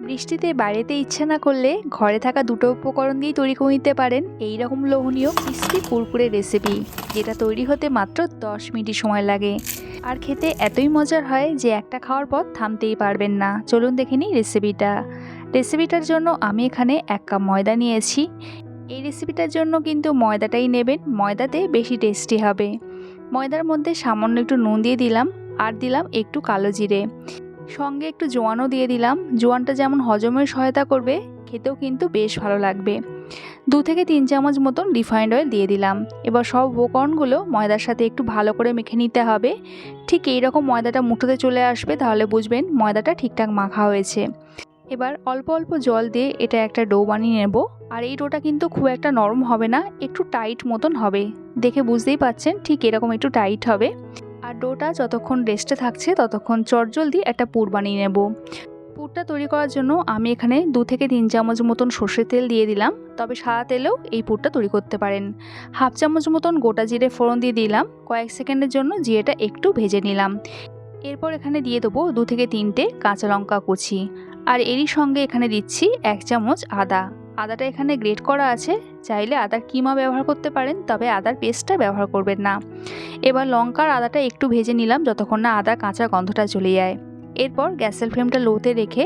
বৃষ্টিতে বাইরেতে ইচ্ছা না করলে ঘরে থাকা দুটো উপকরণ দিয়েই তৈরি করে নিতে পারেন এই রকম লোভনীয় ক্রিস্পি কুরকুরে রেসিপি, যেটা তৈরি হতে মাত্র 10 মিনিট সময় লাগে আর খেতে এতই মজার হয় যে একটা খাওয়ার পর থামতেই পারবেন না। চলুন দেখে নিই রেসিপিটার জন্য আমি এখানে 1 কাপ ময়দা নিয়েছি। এই রেসিপিটার জন্য কিন্তু ময়দাটাই নেবেন, ময়দাতে বেশি টেস্টি হবে। ময়দার মধ্যে সামান্য একটু নুন দিয়ে দিলাম আর দিলাম একটু কালো জিরে, সঙ্গে একটু জোয়ানও দিয়ে দিলাম। জোয়ানটা যেমন হজমের সহায়তা করবে, খেতেও কিন্তু বেশ ভালো লাগবে। 2 থেকে 3 চামচ মতন রিফাইন্ড অয়েল দিয়ে দিলাম। এবার সব উপকরণগুলো ময়দার সাথে একটু ভালো করে মেখে নিতে হবে। ঠিক এই রকম ময়দাটা মুঠোতে চলে আসবে, তাহলে বুঝবেন ময়দাটা ঠিকঠাক মাখা হয়েছে। এবার অল্প অল্প জল দিয়ে এটা একটা ডো বানিয়ে নেব। আর এই ডোটা কিন্তু খুব একটা নরম হবে না, একটু টাইট মতন হবে। দেখে বুঝতেই পাচ্ছেন ঠিক এরকম একটু টাইট হবে। আর ডোটা যতক্ষণ রেস্টে থাকছে ততক্ষণ চটজলদি একটা পুর বানিয়ে নেব। পুরটা তৈরি করার জন্য আমি এখানে 2 থেকে 3 চামচ মতন সর্ষের তেল দিয়ে দিলাম, তবে সাদা তেলেও এই পুরটা তৈরি করতে পারেন। 1/2 চামচ মতন গোটা জিরে ফোড়ন দিয়ে দিলাম, কয়েক সেকেন্ডের জন্য জিরেটা একটু ভেজে নিলাম। এরপর এখানে দিয়ে দেবো 2 থেকে 3টে কাঁচা লঙ্কা কুচি। আর এরই সঙ্গে এখানে দিচ্ছি 1 চামচ আদাটা এখানে গ্রেট করা আছে। চাইলে আদার কিমা ব্যবহার করতে পারেন, তবে আদার পেস্টটা ব্যবহার করবেন না। এবার লঙ্কার আদাটা একটু ভেজে নিলাম যতক্ষণ না আদার কাঁচা গন্ধটা চলে যায়। এরপর গ্যাসের ফ্লেমটা লোতে রেখে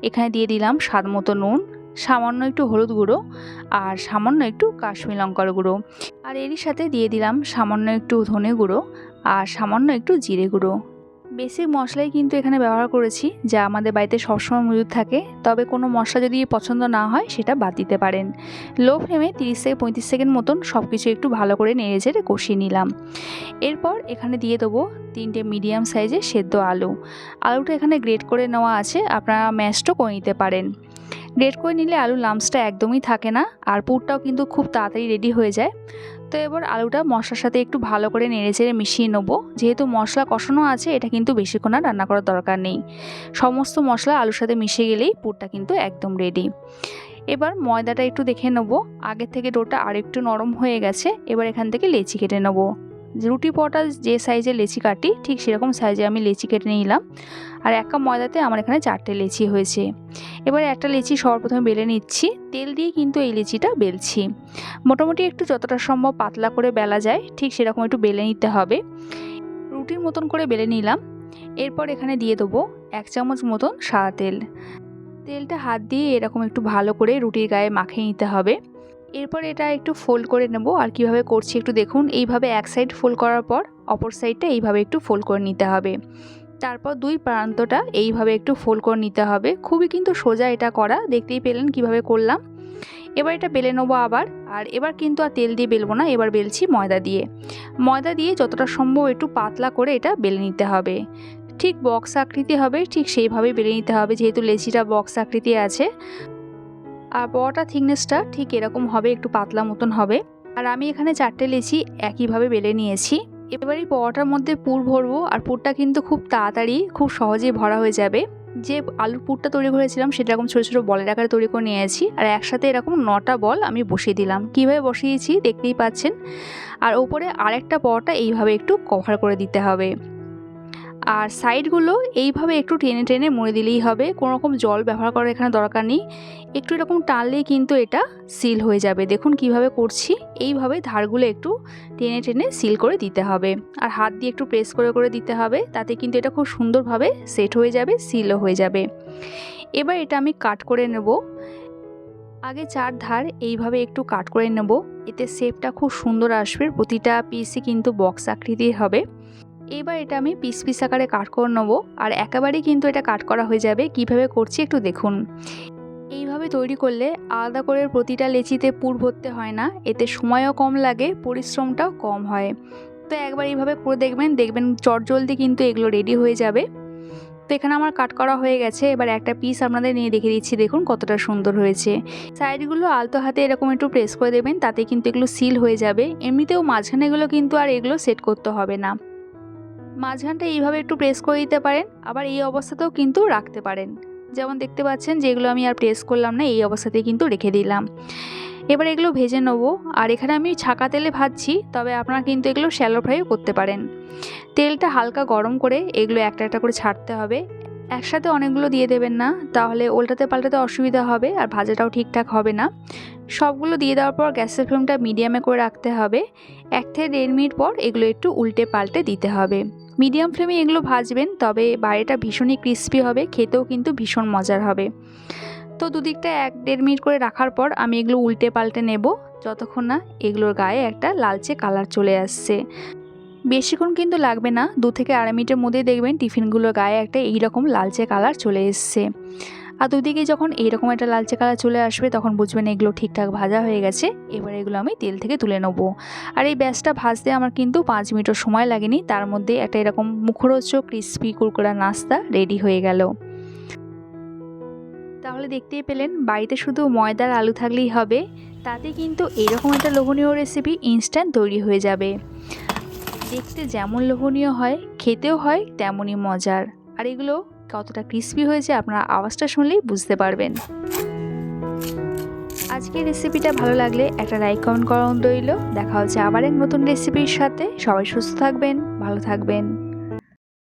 এখানে দিয়ে দিলাম স্বাদ মতো নুন, সামান্য একটু হলুদ গুঁড়ো আর সামান্য একটু কাশ্মীরি লঙ্কার গুঁড়ো। আর এরই সাথে দিয়ে দিলাম সামান্য একটু ধনে গুঁড়ো আর সামান্য একটু জিরে গুঁড়ো। বেসিক মশলাই কিন্তু এখানে ব্যবহার করেছি, যা আমাদের বাড়িতে সবসময় মজুদ থাকে। তবে কোনো মশলা যদি পছন্দ না হয় সেটা বাদ দিতে পারেন। লো ফ্লেমে 30 থেকে 35 সেকেন্ড মতন সব কিছু একটু ভালো করে নেড়ে চেড়ে কষিয়ে নিলাম। এরপর এখানে দিয়ে দেবো 3টে মিডিয়াম সাইজের সেদ্ধ আলুটা এখানে গ্রেট করে নেওয়া আছে, আপনারা ম্যাশও করে নিতে পারেন। গ্রেট করে নিলে আলুর লাম্পসটা একদমই থাকে না, আর পুরটাও কিন্তু খুব তাড়াতাড়ি রেডি হয়ে যায়। তো এবার আলুটা মশলার সাথে একটু ভালো করে নেড়েচেড়ে মিশিয়ে নেবো। যেহেতু মশলা কষানো আছে, এটা কিন্তু বেশিক্ষণ আর রান্না করার দরকার নেই। সমস্ত মশলা আলুর সাথে মিশে গেলেই পুরটা কিন্তু একদম রেডি। এবার ময়দাটা একটু দেখে নেবো, আগের থেকে ডোটা আরেকটু নরম হয়ে গেছে। এবার এখান থেকে লেচি কেটে নেবো। রুটি পরোটা যে সাইজে লেচি কাটি ঠিক সেরকম সাইজে আমি লেচি কেটে নিলাম। আর 1 কাপ ময়দাতে আমার এখানে 4টে লেচি হয়েছে। এবারে একটা লেচি সর্বপ্রথমে বেলে নিচ্ছি, তেল দিয়ে কিন্তু এই লেচিটা বেলছি। মোটামুটি একটু যতটা সম্ভব পাতলা করে বেলা যায় ঠিক সেরকম একটু বেলে নিতে হবে। রুটির মতন করে বেলে নিলাম। এরপর এখানে দিয়ে দেবো 1 চামচ মতন সাদা তেলটা হাত দিয়ে এরকম একটু ভালো করে রুটির গায়ে মাখিয়ে নিতে হবে। এরপর এটা একটু ফোল্ড করে নেব। আর কিভাবে করছি একটু দেখুন। এইভাবে এক সাইড ফোল্ড করার পর অপর সাইডটা এইভাবে একটু ফোল্ড করে নিতে হবে। তারপর 2 প্রান্তটা এইভাবে একটু ফোল্ড করে নিতে হবে। খুবই কিন্তু সোজা এটা করা, দেখতেই পেলেন কিভাবে করলাম। এবার এটা বেলে নেবো আবার। আর এবার কিন্তু আর তেল দিয়ে বেলবো না, এবার বেলছি ময়দা দিয়ে যতটা সম্ভব একটু পাতলা করে এটা বেলে নিতে হবে। ঠিক বক্স আকৃতি হবে, ঠিক সেইভাবেই বেলে নিতে হবে, যেহেতু লেচিটা বক্স আকৃতি আছে। আর বড়টা থিকনেসটা ঠিক এরকম হবে, একটু পাতলা মতন হবে। আর আমি এখানে 4টে লেচি একইভাবে বেলে নিয়েছি। এবার এই বড়াটার মধ্যে পুর ভরবো। আর পুরটা কিন্তু খুব তাড়াতাড়ি খুব সহজেই ভরা হয়ে যাবে। যে আলুর পুরটা তৈরি করেছিলাম সেটা এরকম ছোটো ছোটো বলের আকারে তৈরি করে নিয়েছি। আর একসাথে এরকম 9টা বল আমি বসিয়ে দিলাম। কীভাবে বসিয়েছি দেখতেই পাচ্ছেন। আর ওপরে আরেকটা বড়টা এইভাবে একটু কভার করে দিতে হবে। আর সাইডগুলো এইভাবে একটু টেনে টেনে মুড়ে দিলেই হবে, কোনো রকম জল ব্যবহার করার এখানে দরকার নেই। একটু এরকম টানলেই কিন্তু এটা সিল হয়ে যাবে। দেখুন কিভাবে করছি, এইভাবে ধারগুলো একটু টেনে টেনে সিল করে দিতে হবে। আর হাত দিয়ে একটু প্রেস করে করে দিতে হবে, তাতে কিন্তু এটা খুব সুন্দরভাবে সেট হয়ে যাবে, সিলও হয়ে যাবে। এবার এটা আমি কাট করে নেব। আগে 4 ধার এইভাবে একটু কাট করে নেব, এতে শেপটা খুব সুন্দর আসবে। প্রতিটা পিসই কিন্তু বক্স আকৃতির হবে। এবার এটা আমি পিস পিস আকারে কাট করে নেবো। আর একেবারেই কিন্তু এটা কাট করা হয়ে যাবে। কিভাবে করছি একটু দেখুন। এইভাবে তৈরি করলে আলাদা করে প্রতিটা লেচিতে পুর ভরতে হয় না, এতে সময়ও কম লাগে, পরিশ্রমটাও কম হয়। তো একবার এইভাবে করে দেখবেন চটজলদি কিন্তু এগুলো রেডি হয়ে যাবে। তো এখানে আমার কাট করা হয়ে গেছে। এবার একটা পিস আপনাদের নিয়ে দেখে দিচ্ছি, দেখুন কতটা সুন্দর হয়েছে। সাইডগুলো আলতো হাতে এরকম একটু প্রেস করে দেবেন, তাতে কিন্তু এগুলো সিল হয়ে যাবে। এমনিতেও মাঝখানেগুলো কিন্তু আর এগুলো সেট করতে হবে না। মাঝখানটা এইভাবে একটু প্রেস করে দিতে পারেন, আবার এই অবস্থাতেও কিন্তু রাখতে পারেন। যেমন দেখতে পাচ্ছেন যেগুলো আমি আর প্রেস করলাম না, এই অবস্থাতেই কিন্তু রেখে দিলাম। এবার এগুলো ভেজে নেবো। আর এখানে আমি ছাঁকা তেলে ভাজছি, তবে আপনারা কিন্তু এগুলো শ্যালো ফ্রাইও করতে পারেন। তেলটা হালকা গরম করে এগুলো একটা একটা করে ছাড়তে হবে। একসাথে অনেকগুলো দিয়ে দেবেন না, তাহলে উল্টাতে পাল্টাতে অসুবিধা হবে আর ভাজাটাও ঠিকঠাক হবে না। সবগুলো দিয়ে দেওয়ার পর গ্যাসের ফ্লেমটা মিডিয়ামে করে রাখতে হবে। 1 থেকে 1.5 মিনিট পর এগুলো একটু উল্টে পাল্টে দিতে হবে। মিডিয়াম ফ্লেমে এগুলো ভাজবেন, তবে বাইরেটা ভীষণই ক্রিস্পি হবে, খেতেও কিন্তু ভীষণ মজার হবে। তো দুদিকটা 1-1.5 মিনিট করে রাখার পর আমি এগুলো উল্টে পাল্টে নেব, যতক্ষণ না এগুলোর গায়ে একটা লালচে কালার চলে আসছে। বেশিক্ষণ কিন্তু লাগবে না, 2 থেকে 2.5 মিনিটের মধ্যেই দেখবেন টিফিনগুলোর গায়ে একটা এইরকম লালচে কালার চলে এসছে। আর দুদিকে যখন এইরকম একটা লালচে কালার চলে আসবে তখন বুঝবেন এগুলো ঠিকঠাক ভাজা হয়ে গেছে। এবার এগুলো আমি তেল থেকে তুলে নেব। আর এই ব্যাচটা ভাজতে আমার কিন্তু 5 মিনিটও সময় লাগেনি, তার মধ্যে একটা এরকম মুখরোচক ক্রিস্পি কুরকুরা নাস্তা রেডি হয়ে গেল। তাহলে দেখতেই পেলেন, বাড়িতে শুধু ময়দার আলু থাকলেই হবে, তাতে কিন্তু এরকম একটা লোভনীয় রেসিপি ইনস্ট্যান্ট তৈরি হয়ে যাবে। দেখতে যেমন লোভনীয় হয়, খেতেও হয় তেমনই মজার। আর এগুলো কতটা ক্রিস্পি হয়েছে আপনারা আওয়াজটা শুনলেই বুঝতে পারবেন। আজকের রেসিপিটা ভালো লাগলে একটা লাইক কমেন্ট করা রইল। দেখা হচ্ছে আবার এক নতুন রেসিপির সাথে। সবাই সুস্থ থাকবেন, ভালো থাকবেন।